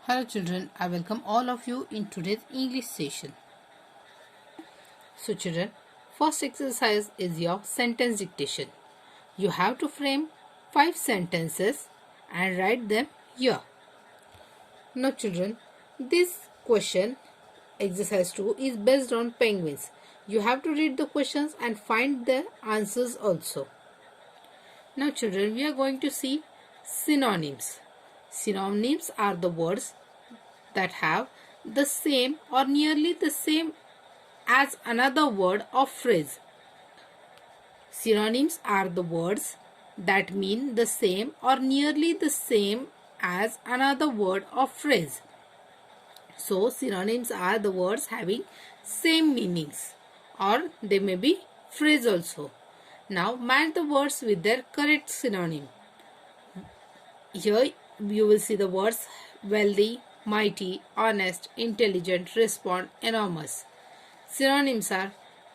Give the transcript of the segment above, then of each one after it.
Hello children, I welcome all of you in today's English session. So children, first exercise is your sentence dictation. You have to frame 5 sentences and write them here. Now children, this question exercise 2 is based on penguins. You have to read the questions and find the answers also. Now children, we are going to see synonyms. Synonyms are the words that have the same or nearly the same as another word or phrase. Synonyms are the words that mean the same or nearly the same as another word or phrase. So, synonyms are the words having same meanings, or they may be phrase also. Now, match the words with their correct synonym. Here, you will see the words wealthy, mighty, honest, intelligent, respond, enormous. Synonyms are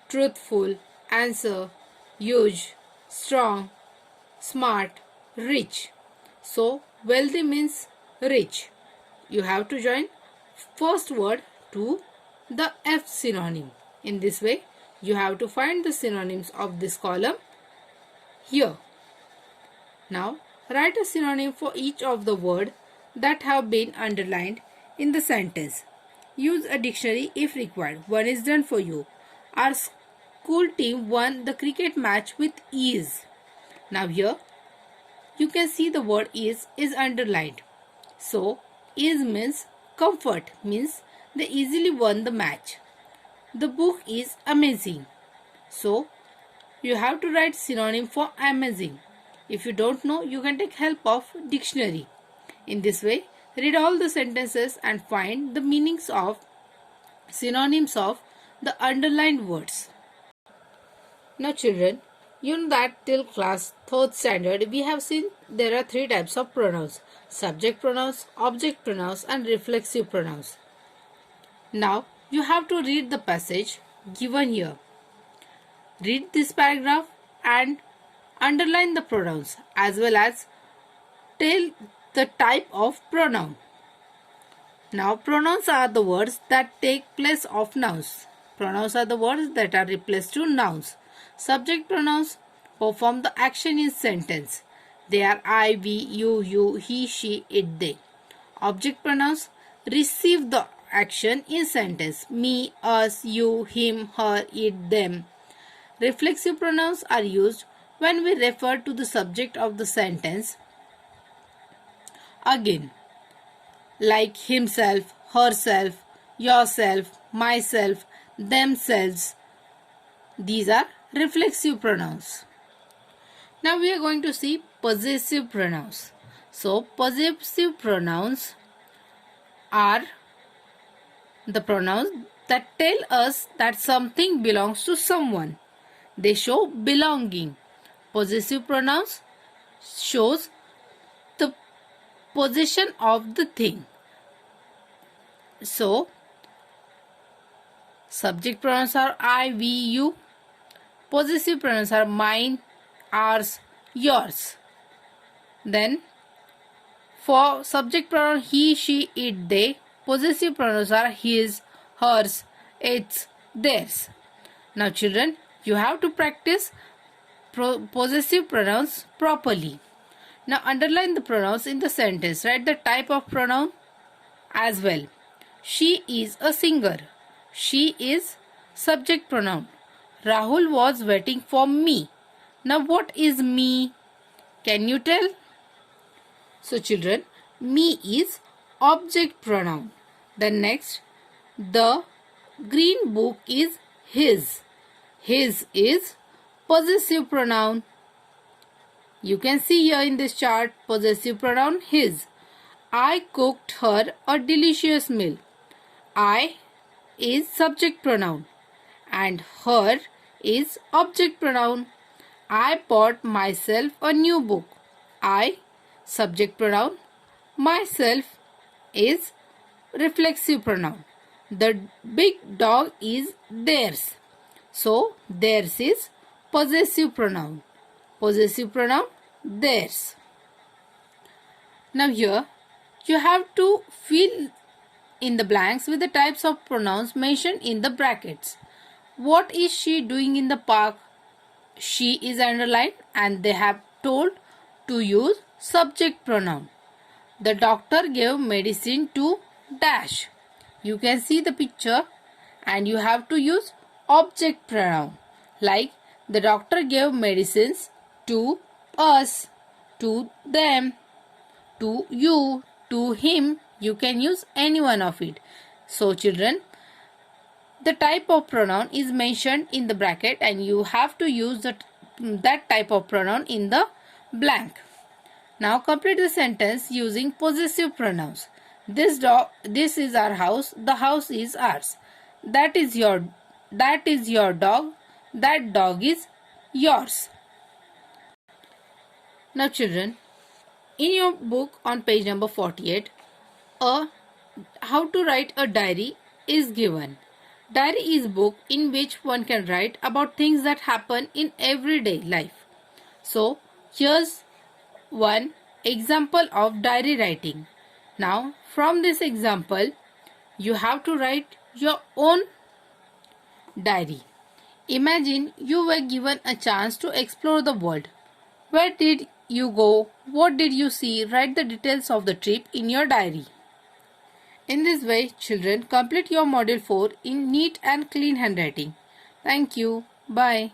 truthful, answer, huge, strong, smart, rich. So, wealthy means rich. You have to join first word to the F synonym. In this way, you have to find the synonyms of this column here. Now, write a synonym for each of the words that have been underlined in the sentence. Use a dictionary if required. One is done for you. Our school team won the cricket match with ease. Now here, you can see the word is underlined. So, ease means comfort, means they easily won the match. The book is amazing. So, you have to write synonym for amazing. If you don't know, you can take help of dictionary. In this way, read all the sentences and find the meanings of synonyms of the underlined words. Now children, you know that till class 3rd standard we have seen there are 3 types of pronouns: subject pronouns, object pronouns and reflexive pronouns. Now you have to read the passage given here. Read this paragraph and underline the pronouns as well as tell the type of pronoun. Now, pronouns are the words that take place of nouns. Pronouns are the words that are replaced to nouns. Subject pronouns perform the action in sentence. They are I, we, you, he, she, it, they. Object pronouns receive the action in sentence. Me, us, you, him, her, it, them. Reflexive pronouns are used when we refer to the subject of the sentence again, like himself, herself, yourself, myself, themselves. These are reflexive pronouns. Now we are going to see possessive pronouns. So possessive pronouns are the pronouns that tell us that something belongs to someone. They show belonging. Possessive pronouns shows the possession of the thing. So, subject pronouns are I, we, you. Possessive pronouns are mine, ours, yours. Then, for subject pronoun he, she, it, they, possessive pronouns are his, hers, its, theirs. Now children, you have to practice possessive pronouns properly. Now underline the pronouns in the sentence. Write the type of pronoun as well. She is a singer. She is subject pronoun. Rahul was waiting for me. Now what is me? Can you tell? So children, me is object pronoun. Then next, the green book is his. His is possessive pronoun. You can see here in this chart possessive pronoun his. I cooked her a delicious meal. I is subject pronoun and her is object pronoun. I bought myself a new book. I subject pronoun. Myself is reflexive pronoun. The big dog is theirs. So theirs is possessive pronoun. Possessive pronoun theirs. Now here You have to fill in the blanks with the types of pronouns mentioned in the brackets. What is she doing in the park? She is underlined and they have told to use subject pronoun. The doctor gave medicine to dash. You can see the picture and you have to use object pronoun like the doctor gave medicines to us, to them, to you, to him. You can use any one of it. So children, the type of pronoun is mentioned in the bracket and you have to use that type of pronoun in the blank. Now complete the sentence using possessive pronouns. This is our house. The house is ours. That is your dog. That dog is yours. Now children, in your book on page number 48, how to write a diary is given. Diary is a book in which one can write about things that happen in everyday life. So here's one example of diary writing. Now from this example, you have to write your own diary. Imagine you were given a chance to explore the world. Where did you go? What did you see? Write the details of the trip in your diary. In this way, children, complete your module 4 in neat and clean handwriting. Thank you. Bye.